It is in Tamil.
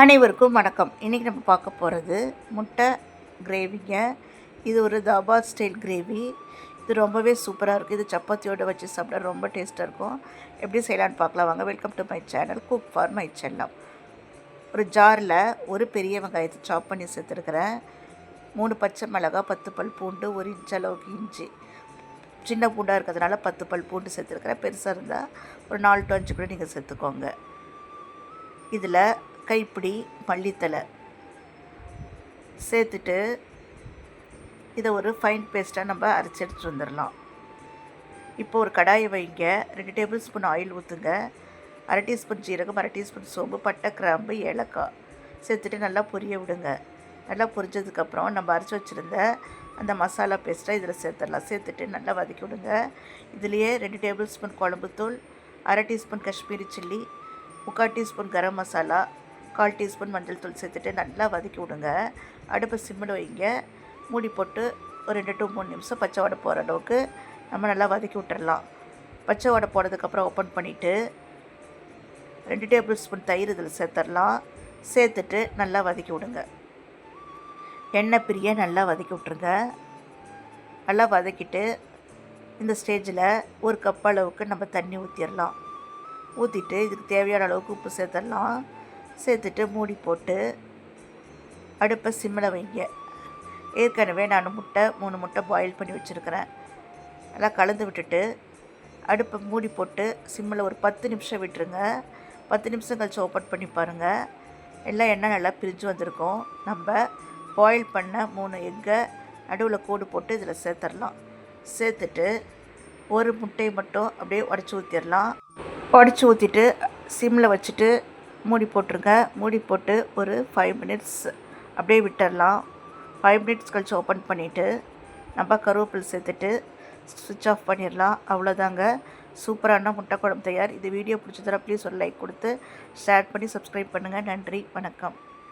அனைவருக்கும் வணக்கம். இன்றைக்கி நம்ம பார்க்க போகிறது முட்டை கிரேவிங்க. இது ஒரு தாபா ஸ்டைல் கிரேவி. இது ரொம்பவே சூப்பராக இருக்குது. இது சப்பாத்தியோடு வச்சு சாப்பிட ரொம்ப டேஸ்ட்டாக இருக்கும். எப்படி செய்யலான்னு பார்க்கலாம் வாங்க. Welcome to my channel cook for my செல்லம். ஒரு ஜாரில் ஒரு பெரிய வெங்காயத்தை சாப் பண்ணி சேர்த்துருக்கிறேன். 3 பச்சை மிளகாய், 10 பல் பூண்டு, 1 இன்ச் அளவுக்கு இஞ்சி. சின்ன பூண்டாக இருக்கிறதுனால 10 பல் பூண்டு சேர்த்துருக்கிறேன். பெருசாக இருந்தால் ஒரு 4 to 5 கூட நீங்கள் சேர்த்துக்கோங்க. இதில் கைப்பிடி மல்லித்தலை சேர்த்துட்டு இதை ஒரு ஃபைன் பேஸ்ட்டாக நம்ம அரைச்சி எடுத்துகிட்டு வந்துடலாம். இப்போ ஒரு கடாயை வைங்க. 2 டேபிள் ஸ்பூன் ஆயில் ஊற்றுங்க. 1/2 டீஸ்பூன் ஜீரகம், 1/2 டீஸ்பூன் சோம்பு, பட்டை, கிராம்பு, ஏலக்காய் சேர்த்துட்டு நல்லா பொரிய விடுங்க. நல்லா பொரிஞ்சதுக்கப்புறம் நம்ம அரைச்சி வச்சுருந்த அந்த மசாலா பேஸ்ட்டை இதில் சேர்த்துடலாம். சேர்த்துட்டு நல்லா வதக்கி விடுங்க. இதுலேயே 2 டேபிள் ஸ்பூன் குழம்புத்தூள், 1/2 teaspoon Kashmiri chilli, 3/4 teaspoon garam masala, 1/4 teaspoon மஞ்சள் தூள் சேர்த்துட்டு நல்லா வதக்கி விடுங்க. அடுப்பை சிம்மில் வைங்க. மூடி போட்டு ஒரு 2 to 3 நிமிஷம் பச்சை வடை போகிற அளவுக்கு நம்ம நல்லா வதக்கி விட்டுறலாம். பச்சை வடை போனதுக்கப்புறம் ஓப்பன் பண்ணிவிட்டு 2 டேபிள் ஸ்பூன் தயிர் இதில் சேர்த்துடலாம். சேர்த்துட்டு நல்லா வதக்கி விடுங்க. எண்ணெய் பிரிய நல்லா வதக்கி விட்ருங்க. நல்லா வதக்கிட்டு இந்த ஸ்டேஜில் 1 கப் அளவுக்கு நம்ம தண்ணி ஊற்றிடலாம். ஊற்றிட்டு இதுக்கு தேவையான அளவுக்கு உப்பு சேர்த்துடலாம். சேர்த்துட்டு மூடி போட்டு அடுப்பை சிம்மில் வைங்க. ஏற்கனவே நான் 3 முட்டை பாயில் பண்ணி வச்சுருக்கிறேன். நல்லா கலந்து விட்டுட்டு அடுப்பை மூடி போட்டு சிம்மில் ஒரு 10 நிமிஷம் விட்டுருங்க. 10 நிமிஷம் கழிச்சு ஓப்பன் பண்ணி பாருங்கள். எல்லாம் எண்ணெய் நல்லா பிரிஞ்சு வந்திருக்கும். நம்ம பாயில் பண்ண 3 எக்கை நடுவில் கோடு போட்டு இதில் சேர்த்துடலாம். சேர்த்துட்டு ஒரு முட்டையை மட்டும் அப்படியே உடச்சி ஊற்றிடலாம். உடச்சி ஊற்றிட்டு சிம்மில் வச்சுட்டு மூடி போட்டுருங்க. மூடி போட்டு ஒரு 5 மினிட்ஸ் அப்படியே விட்டுடலாம். 5 மினிட்ஸ் கழிச்சு ஓப்பன் பண்ணிவிட்டு நம்ம கருவேப்பிலை சேர்த்துட்டு ஸ்விட்ச் ஆஃப் பண்ணிடலாம். அவ்வளோதாங்க, சூப்பரான முட்டை குழம்பு தயார். இது வீடியோ பிடிச்சதுனா ப்ளீஸ் ஒரு லைக் கொடுத்து ஷேர் பண்ணி சப்ஸ்கிரைப் பண்ணுங்கள். நன்றி, வணக்கம்.